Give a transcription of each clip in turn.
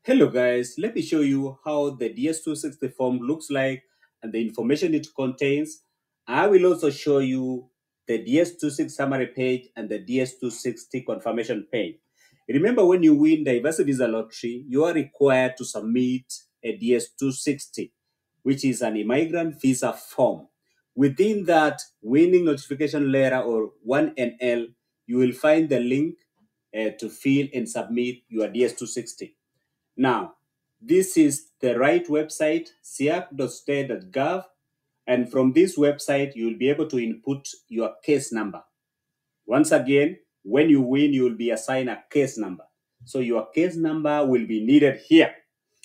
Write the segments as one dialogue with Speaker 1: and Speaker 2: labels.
Speaker 1: Hello guys, let me show you how the DS-260 form looks like and the information it contains. I will also show you the DS-260 summary page and the DS-260 confirmation page. Remember, when you win diversity visa lottery, you are required to submit a DS-260, which is an immigrant visa form. Within that winning notification letter or 1NL, you will find the link to fill and submit your DS-260. Now, this is the right website, siak.state.gov, and from this website, you'll be able to input your case number. Once again, when you win, you will be assigned a case number. So your case number will be needed here.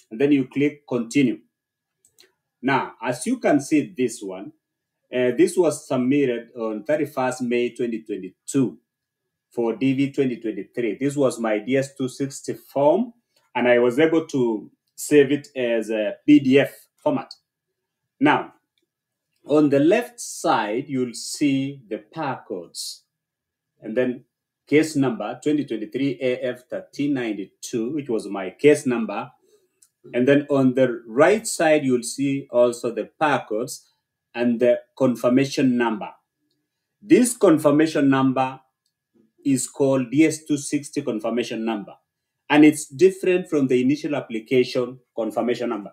Speaker 1: And then you click continue. Now, as you can see this one, this was submitted on 31st May 2022 for DV 2023. This was my DS-260 form, and I was able to save it as a PDF format. Now, on the left side, you'll see the par codes, and then case number 2023 AF 1392, which was my case number. And then on the right side, you'll see also the par codes and the confirmation number. This confirmation number is called DS-260 confirmation number, and it's different from the initial application confirmation number.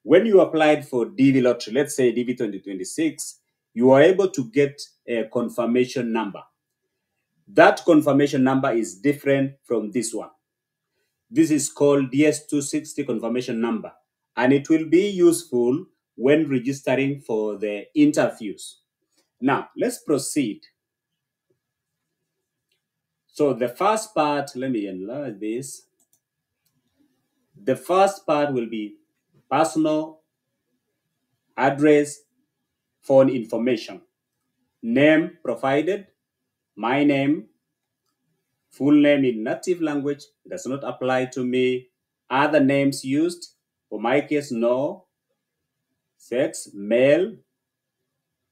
Speaker 1: When you applied for DV lottery, let's say DV 2026, you are able to get a confirmation number. That confirmation number is different from this one. This is called DS-260 confirmation number, and it will be useful when registering for the interviews. Now, let's proceed. So the first part, let me enlarge this. The first part will be personal, address, phone information, name provided, my name, full name in native language does not apply to me, other names used, for my case, no, sex, male,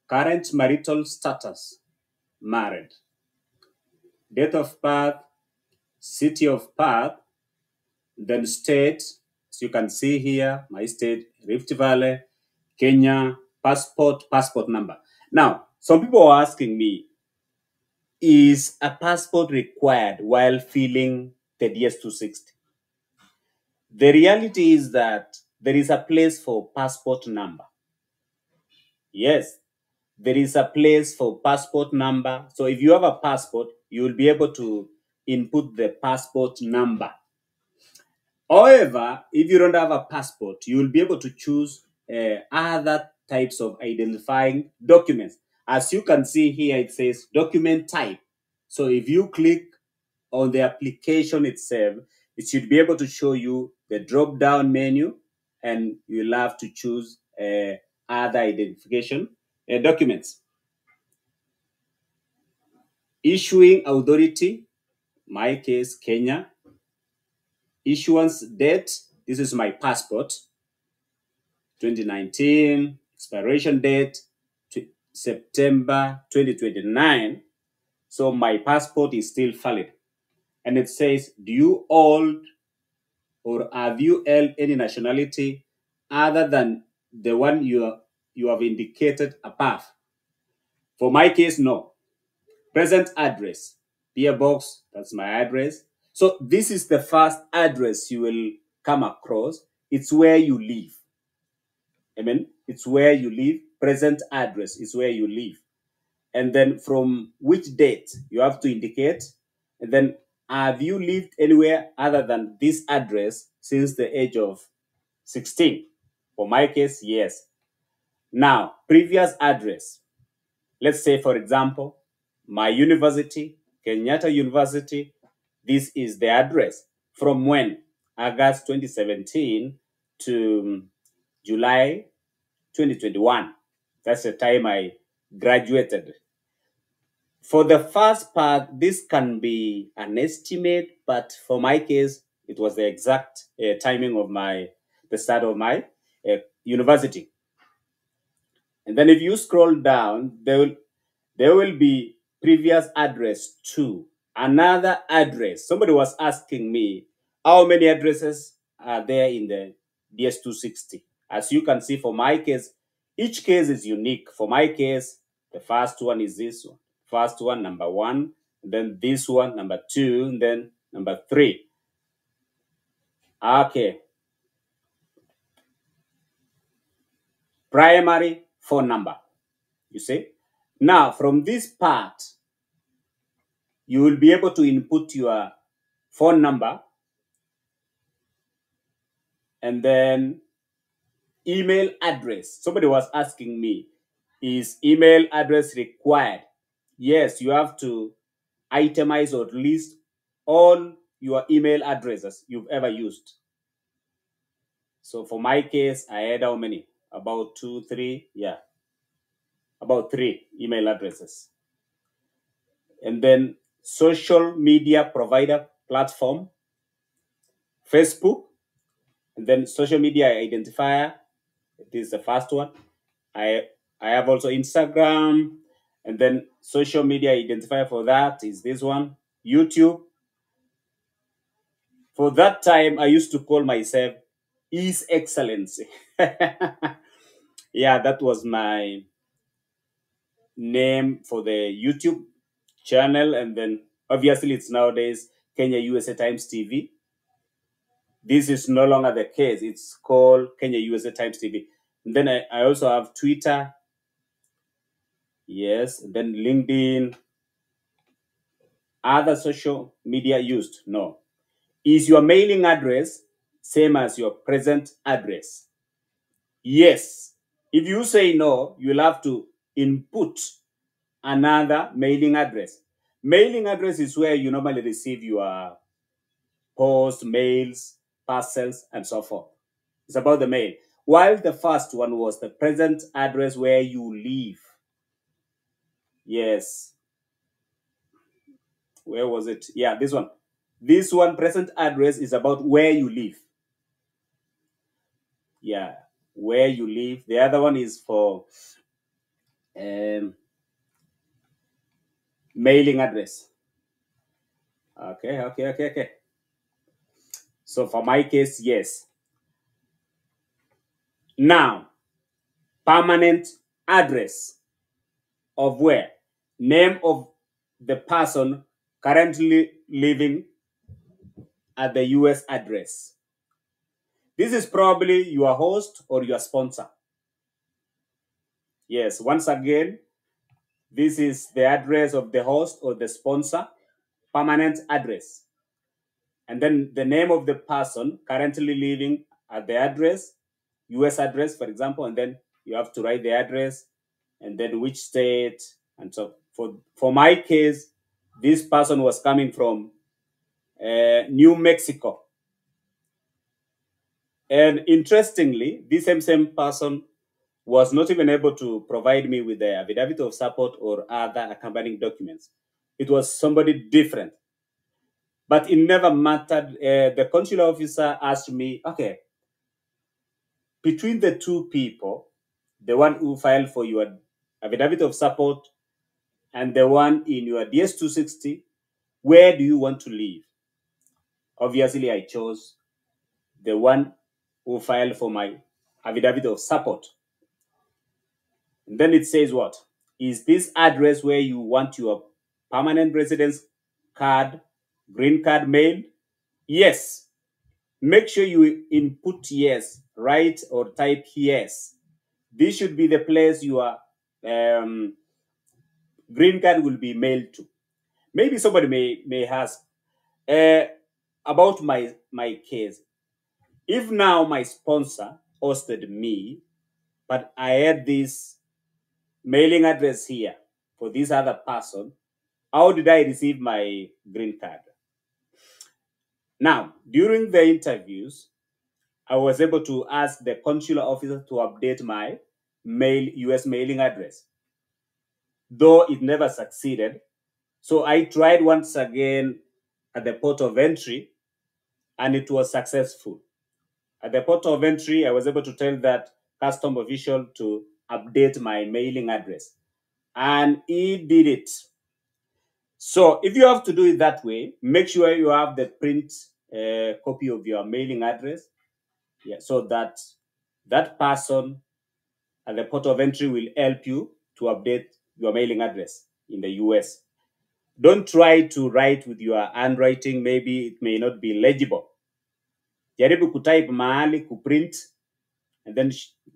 Speaker 1: current marital status, married, date of birth, city of birth, then state, as you can see here, my state, Rift Valley, Kenya, passport number. Now, some people are asking me, is a passport required while filling the DS-260? The reality is that there is a place for passport number. Yes, there is a place for passport number. So if you have a passport, you will be able to input the passport number. However, if you don't have a passport, you will be able to choose other types of identifying documents. As you can see here, it says document type. So if you click on the application itself, it should be able to show you the drop-down menu, and you'll have to choose other identification documents. Issuing authority, my case, Kenya. Issuance date, this is my passport, 2019, expiration date, September 2029. So my passport is still valid. And it says, do you hold or have you held any nationality other than the one you have indicated above? For my case, no. Present address, PO box, that's my address. So this is the first address you will come across. It's where you live. Amen. It's where you live. Present address is where you live. And then from which date you have to indicate. And then, have you lived anywhere other than this address since the age of 16? For my case, yes. Now, previous address. Let's say, for example, my university, Kenyatta University, this is the address. From when? August 2017 to July 2021. That's the time I graduated. For the first part, this can be an estimate, but for my case, it was the exact timing of the start of my university. And then if you scroll down, there will be previous address too. Another address. Somebody was asking me, how many addresses are there in the DS-260. As you can see, for my case, each case is unique. For my case, the first one is this one. First one, number 1, then this one, number 2, and then number 3. Okay. Primary phone number, you see. Now, from this part, you will be able to input your phone number and then email address. Somebody was asking me, is email address required? Yes, you have to itemize or list all your email addresses you've ever used. So for my case, I had how many? About 2, 3, yeah, about 3 email addresses. And then social media provider platform, Facebook, and then social media identifier. This is the first one. I have also Instagram, and then social media identifier for that is this one, YouTube. For that time, I used to call myself His Excellency. Yeah, that was my name for the YouTube channel, and then obviously it's nowadays Kenya USA Times TV. This is no longer the case. It's called Kenya USA Times TV. And then I also have Twitter. Yes. And then LinkedIn. Other social media used? No. Is your mailing address same as your present address? Yes. If you say no, you'll have to input another mailing address. Mailing address is where you normally receive your post, mails, parcels, and so forth. It's about the mail. While the first one was the present address where you live. Yes. Where was it? Yeah, this one. This one, present address, is about where you live. Yeah, where you live. The other one is for mailing address. Okay. So for my case, yes. Now, permanent address of where? Name of the person currently living at the US address. This is probably your host or your sponsor. Yes, once again, this is the address of the host or the sponsor, permanent address. And then the name of the person currently living at the address, US address, for example, and then you have to write the address and then which state. And so for my case, this person was coming from New Mexico. And interestingly, this same person was not even able to provide me with the affidavit of support or other accompanying documents. It was somebody different. But it never mattered. The consular officer asked me, okay, between the two people, the one who filed for your affidavit of support and the one in your DS-260, where do you want to live? Obviously, I chose the one who filed for my affidavit of support. And then it says what? Is this address where you want your permanent residence card, green card mailed? Yes. Make sure you input yes, write or type yes. This should be the place your green card will be mailed to. Maybe somebody may ask about my case. If now my sponsor hosted me, but I had this mailing address here for this other person, how did I receive my green card? Now, during the interviews, I was able to ask the consular officer to update my US mailing address, though it never succeeded. So I tried once again at the port of entry, and it was successful. At the port of entry, I was able to tell that custom official to update my mailing address, and he did it. So if you have to do it that way, make sure you have the print a copy of your mailing address. Yeah, so that that person at the port of entry will help you to update your mailing address in the US. Don't try to write with your handwriting, maybe it may not be legible. Jaribu kutype mahali, kuprint, and then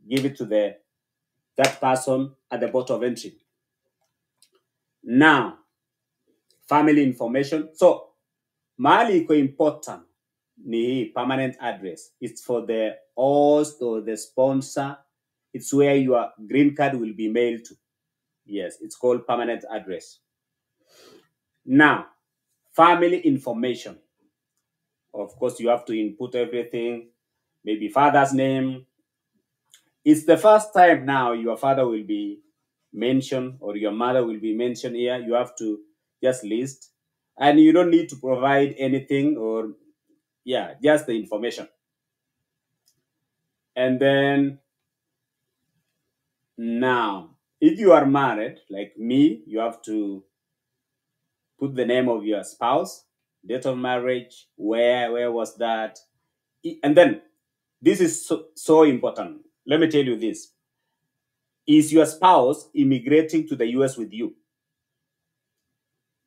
Speaker 1: give it to that person at the port of entry. Now, family information. So, mahali iko important ni permanent address. It's for the host or the sponsor. It's where your green card will be mailed to. Yes, it's called permanent address. Now, family information. Of course, you have to input everything, maybe father's name. It's the first time now your father will be mentioned or your mother will be mentioned here. You have to just list, and you don't need to provide anything, or yeah, just the information. And then now, if you are married, like me, you have to put the name of your spouse, date of marriage, where was that, and then this is so important. Let me tell you this: is your spouse immigrating to the US with you?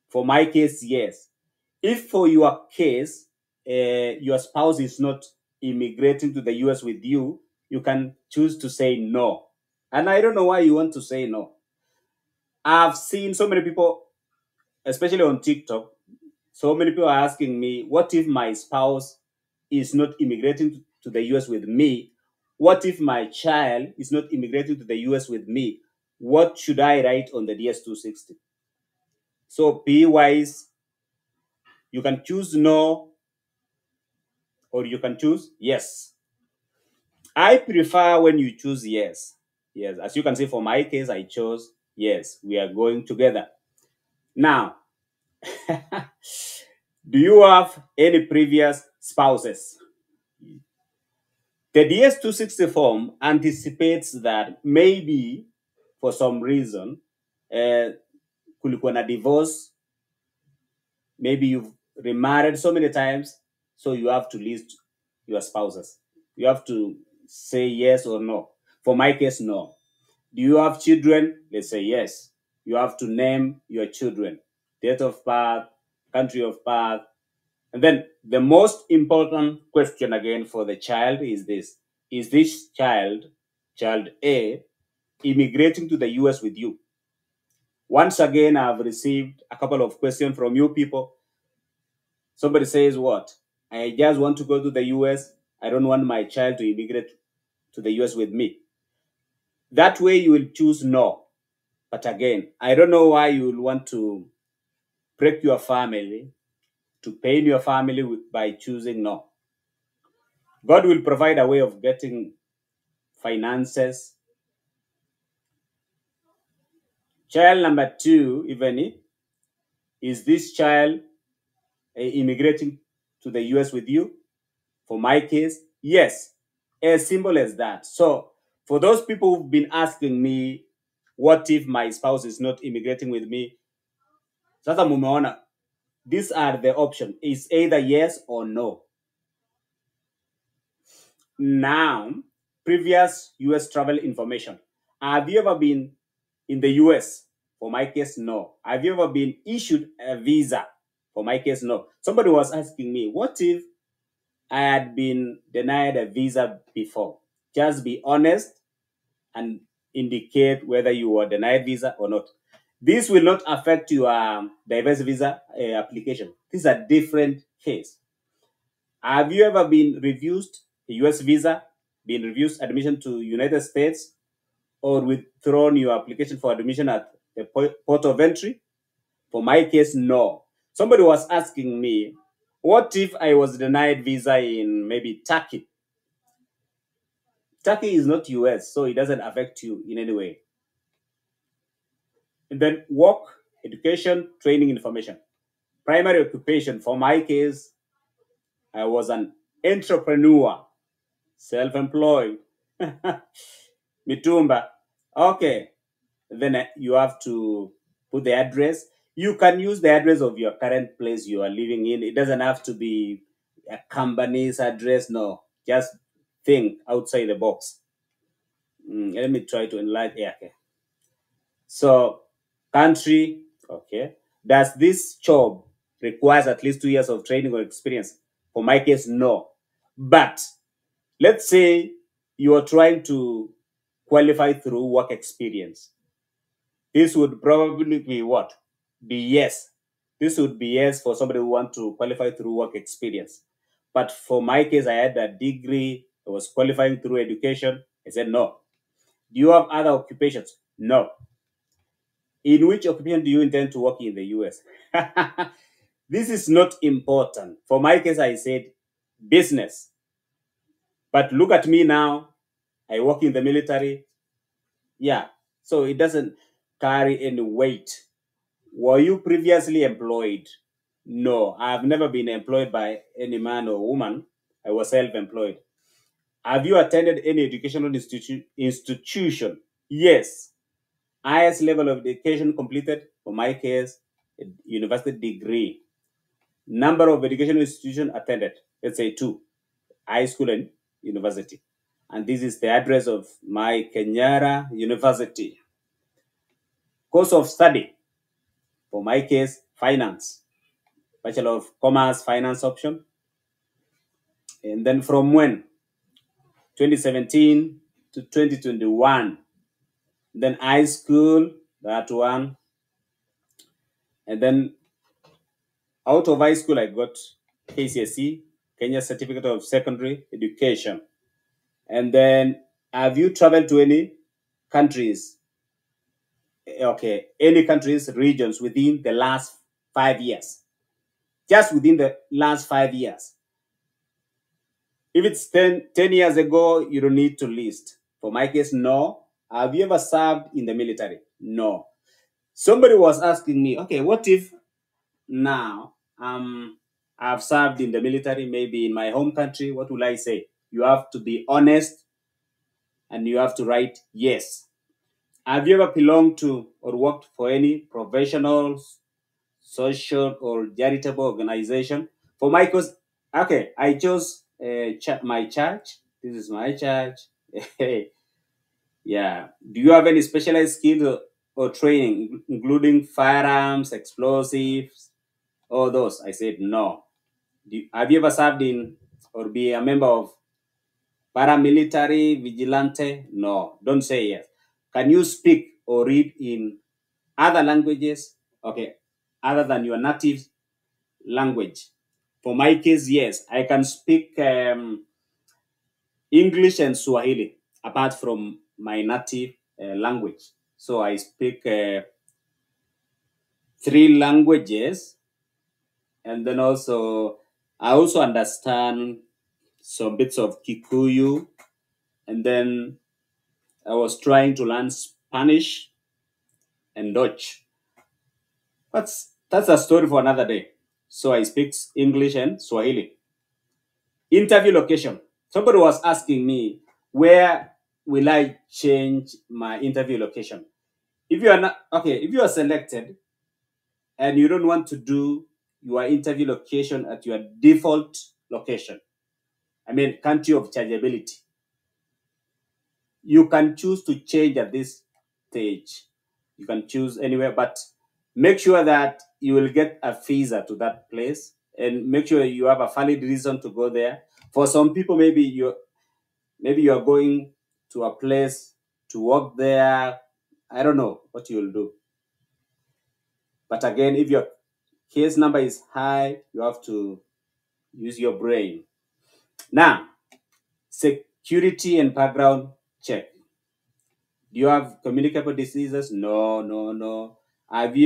Speaker 1: For my case, yes. If for your case, your spouse is not immigrating to the US with you, you can choose to say no. And I don't know why you want to say no. I've seen so many people, especially on TikTok, so many people are asking me, what if my spouse is not immigrating to the US with me? What if my child is not immigrating to the US with me? What should I write on the DS-260? So be wise. You can choose no, or you can choose yes. I prefer when you choose yes. Yes, as you can see, for my case, I chose yes. We are going together. Now, do you have any previous spouses? The DS-260 form anticipates that maybe for some reason, kulikuwa na divorce, maybe you've remarried so many times, so you have to list your spouses. You have to say yes or no. For my case, no. Do you have children? Let's say yes. You have to name your children, date of birth, country of birth. And then the most important question again for the child is this: is this child, child A, immigrating to the US with you? Once again, I've received a couple of questions from you people. Somebody says, what? I just want to go to the US. I don't want my child to immigrate to the US with me. That way you will choose no. But again, I don't know why you will want to break your family, to pain your family by choosing no. God will provide a way of getting finances. Child number 2, even is this child immigrating to the US with you? For my case, yes, as simple as that. So for those people who've been asking me, what if my spouse is not immigrating with me? Sasa mumeona, these are the options. It's either yes or no. Now, previous US travel information. Have you ever been in the US? For my case, no. Have you ever been issued a visa? For my case, no. Somebody was asking me, what if I had been denied a visa before? Just be honest and indicate whether you were denied visa or not. This will not affect your diverse visa application. This is a different case. Have you ever been refused a US visa, been refused admission to United States, or withdrawn your application for admission at the port of entry? For my case, no. Somebody was asking me, what if I was denied visa in maybe Turkey? Turkey is not US, so it doesn't affect you in any way. And then work, education, training information. Primary occupation, for my case, I was an entrepreneur, self-employed. Mitumba. Okay. Then you have to put the address. You can use the address of your current place you are living in. It doesn't have to be a company's address. No, just think outside the box. Let me try to enlarge. Yeah, okay. So, country, okay. Does this job requires at least 2 years of training or experience? For my case, no. But let's say you are trying to qualify through work experience. This would probably be what? Be yes. This would be yes for somebody who want to qualify through work experience. But for my case, I had a degree. I was qualifying through education. I said no. Do you have other occupations? No. In which occupation do you intend to work in the US? This is not important. For my case, I said business. But look at me now. I work in the military. Yeah. So it doesn't carry any weight. Were you previously employed? No, I've never been employed by any man or woman. I was self employed. Have you attended any educational institution? Yes. Highest level of education completed, for my case, a university degree. Number of educational institutions attended, let's say two, high school and university. And this is the address of my Kenyatta University. Course of study, for my case, finance. Bachelor of Commerce, finance option. And then from when? 2017 to 2021. Then high school, that one. And then out of high school, I got KCSE, Kenya Certificate of Secondary Education. And then, have you traveled to any countries? Okay, any countries, regions within the last 5 years? Just within the last 5 years. If it's 10 years ago, you don't need to list. For my case, no. Have you ever served in the military? No. Somebody was asking me, okay, what if now I've served in the military, maybe in my home country? What will I say? You have to be honest and you have to write yes. Have you ever belonged to or worked for any professional, social, or charitable organization? For my case, okay, I chose my church. This is my church. Yeah. Do you have any specialized skills or training, including firearms, explosives, all those? I said no. Have you ever served in or be a member of paramilitary, vigilante? No. Don't say yes. Can you speak or read in other languages? Okay, other than your native language. For my case, yes, I can speak English and Swahili apart from my native language. So I speak three languages, and then also I also understand some bits of Kikuyu, and then I was trying to learn Spanish and Dutch. That's a story for another day. So I speak English and Swahili. Interview location. Somebody was asking me, where will I change my interview location? If you are not okay, if you are selected and you don't want to do your interview location at your default location, I mean country of chargeability, you can choose to change at this stage. You can choose anywhere, but make sure that you will get a visa to that place and make sure you have a valid reason to go there. For some people, maybe you are going to a place to work there. I don't know what you'll do. But again, if your case number is high, you have to use your brain. Now, security and background check. Do you have communicable diseases? No, no, no. Do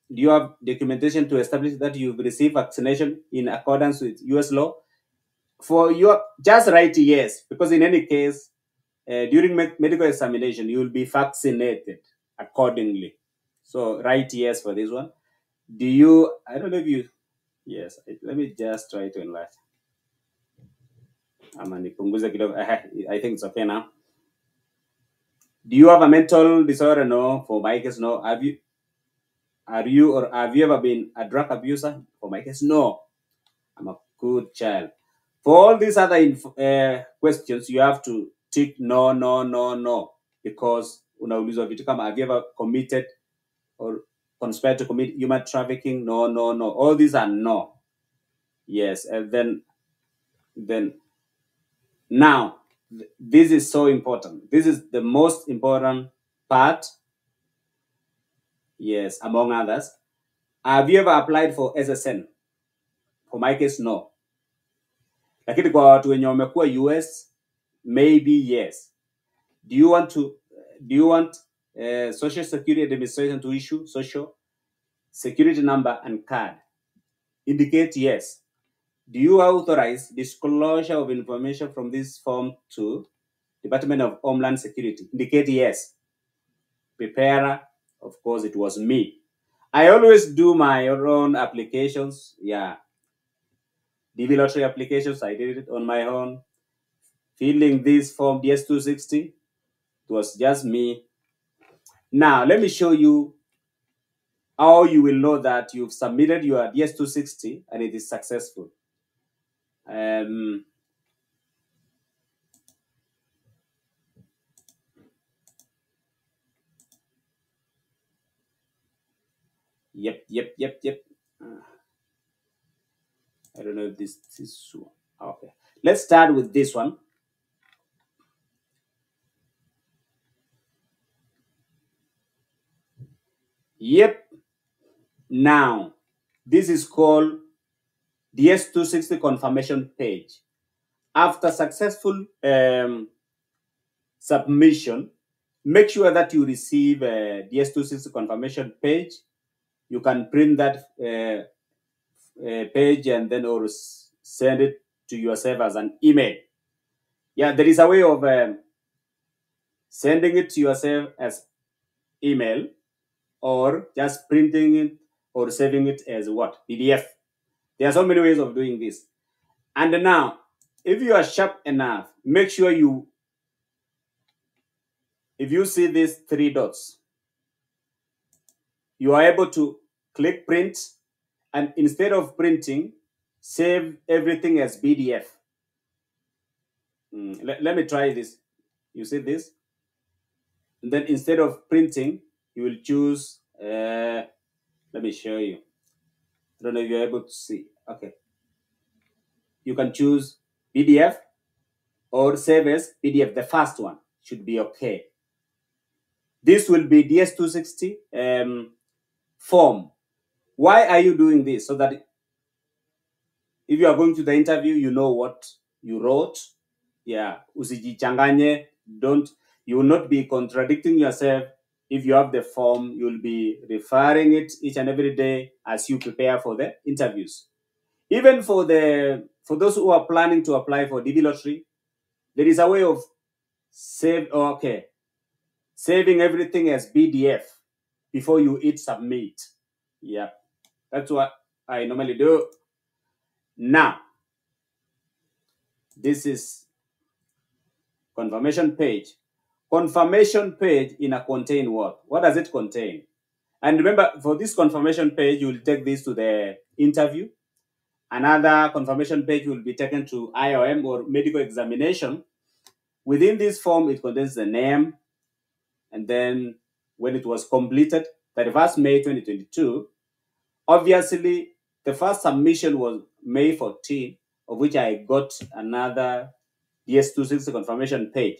Speaker 1: you have documentation to establish that you've received vaccination in accordance with US law? For your, just write yes, because in any case, during medical examination, you will be vaccinated accordingly. So write yes for this one. Do you, I don't know if you, yes, let me just try to enlarge. I think it's okay now. Do you have a mental disorder? No. For my case, no. Have you ever been a drug abuser? For my case, no. I'm a good child. For all these other questions, you have to tick no, no, no, no, because unaulizwa vitu kama have you ever committed or conspired to commit human trafficking? No, no, no. All these are no. Yes, and then now this is so important. This is the most important part. Yes, among others. Have you ever applied for SSN? For my case, no. Lakini kwa watu wenye wamekuwa US, maybe yes. Do you want Social Security Administration to issue social security number and card? Indicate yes. Do you authorize disclosure of information from this form to Department of Homeland Security? Indicate yes. Preparer, of course, it was me. I always do my own applications. Yeah. DV lottery applications, I did it on my own. Filling this form DS-260, it was just me. Now, let me show you how you will know that you've submitted your DS-260 and it is successful. Yep. I don't know if this is okay. Let's start with this one. Yep. Now, this is called DS-260 confirmation page. After successful submission, make sure that you receive a DS-260 confirmation page. You can print that page and then or send it to yourself as an email. Yeah, there is a way of sending it to yourself as email or just printing it or saving it as what? PDF. There are so many ways of doing this. And now, if you are sharp enough, make sure if you see these three dots, you are able to click print, and instead of printing, save everything as PDF. Let me try this. You see this? And then instead of printing, you will choose, let me show you. I don't know if you're able to see. Okay. You can choose PDF or save as PDF. The first one should be okay. This will be DS-260 form. Why are you doing this? So that if you are going to the interview, you know what you wrote. Yeah, usijichanganye. You will not be contradicting yourself. If you have the form, you'll be referring it each and every day as you prepare for the interviews. Even for those who are planning to apply for DB lottery, there is a way of saving everything as PDF before you hit submit. Yeah, that's what I normally do. Now, this is confirmation page. Confirmation page contain what? What does it contain? And remember, for this confirmation page, you will take this to the interview. Another confirmation page will be taken to IOM or medical examination. Within this form, it contains the name, and then when it was completed, 31st May 2022. Obviously, the first submission was May 14, of which I got another DS-260 confirmation page.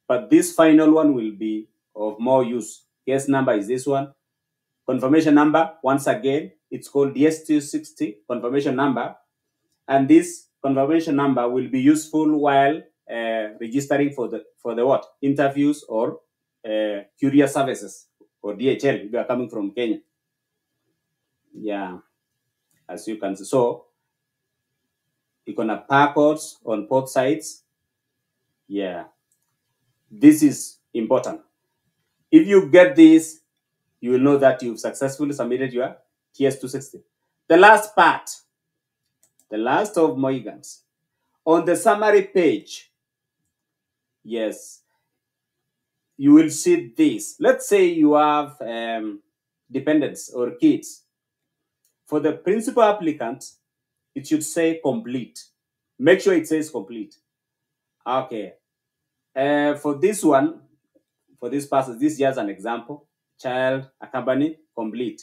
Speaker 1: But this final one will be of more use. Case number is this one. Confirmation number, once again, it's called DS-260 confirmation number. And this confirmation number will be useful while registering for the what? Interviews or courier services or DHL if you are coming from Kenya. Yeah, as you can see. So you're gonna barcodes on both sides. Yeah, this is important. If you get this, you will know that you've successfully submitted your DS-260. The last part, the last of Mohegans. On the summary page, yes, you will see this. Let's say you have dependents or kids. For the principal applicant, it should say complete. Make sure it says complete. Okay. For this one, for this person, this is just an example. Child, accompany, complete.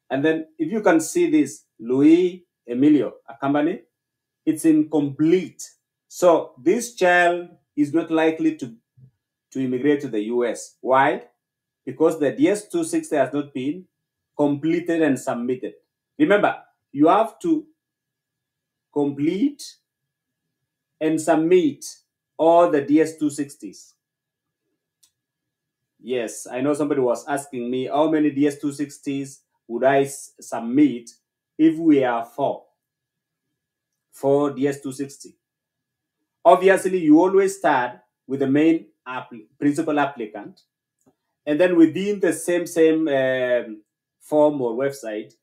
Speaker 1: And then if you can see this, Louis Emilio, accompany, it's incomplete. So this child is not likely to immigrate to the US. Why? Because the DS-260 has not been completed and submitted. Remember, you have to complete and submit all the DS-260s. Yes, I know somebody was asking me how many DS-260s would I submit if we are four DS-260. Obviously, you always start with the main principal applicant, and then within the same form or website,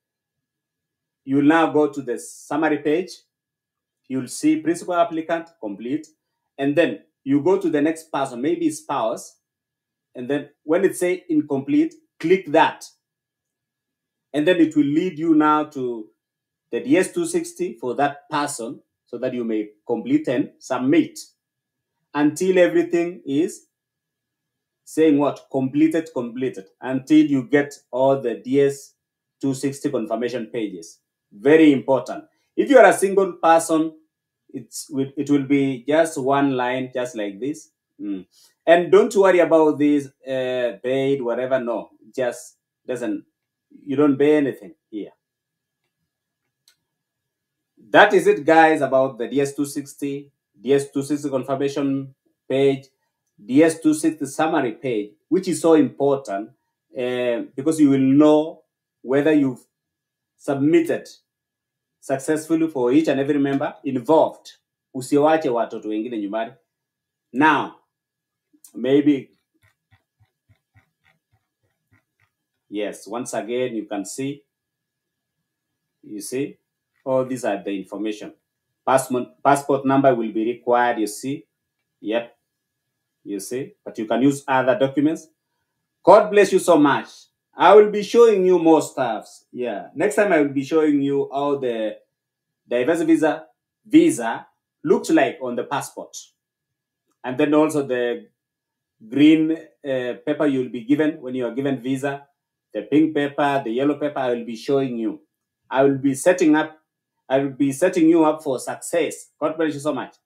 Speaker 1: you will now go to the summary page. You'll see principal applicant complete, and then you go to the next person, maybe spouse, and then when it says incomplete, click that, and then it will lead you now to the DS-260 for that person so that you may complete and submit until everything is saying what? Completed, until you get all the DS-260 confirmation pages. Very important. If you are a single person, it will be just one line, just like this. And don't worry about this paid, whatever. No, just doesn't, you don't pay anything here. That is it, guys, about the DS-260, DS-260 confirmation page, DS-260 summary page, which is so important because you will know whether you've submitted successfully for each and every member involved. Usiwache watoto wengine nyumbani. Now, maybe, yes, once again, you can see, you see, all these are the information. Passport number will be required, you see. Yep, you see, but you can use other documents. God bless you so much. I will be showing you more stuffs. Yeah, next time I will be showing you how the diverse visa looks like on the passport, and then also the green paper you will be given when you are given visa, the pink paper, the yellow paper. I will be showing you. I will be setting you up for success. God bless you so much.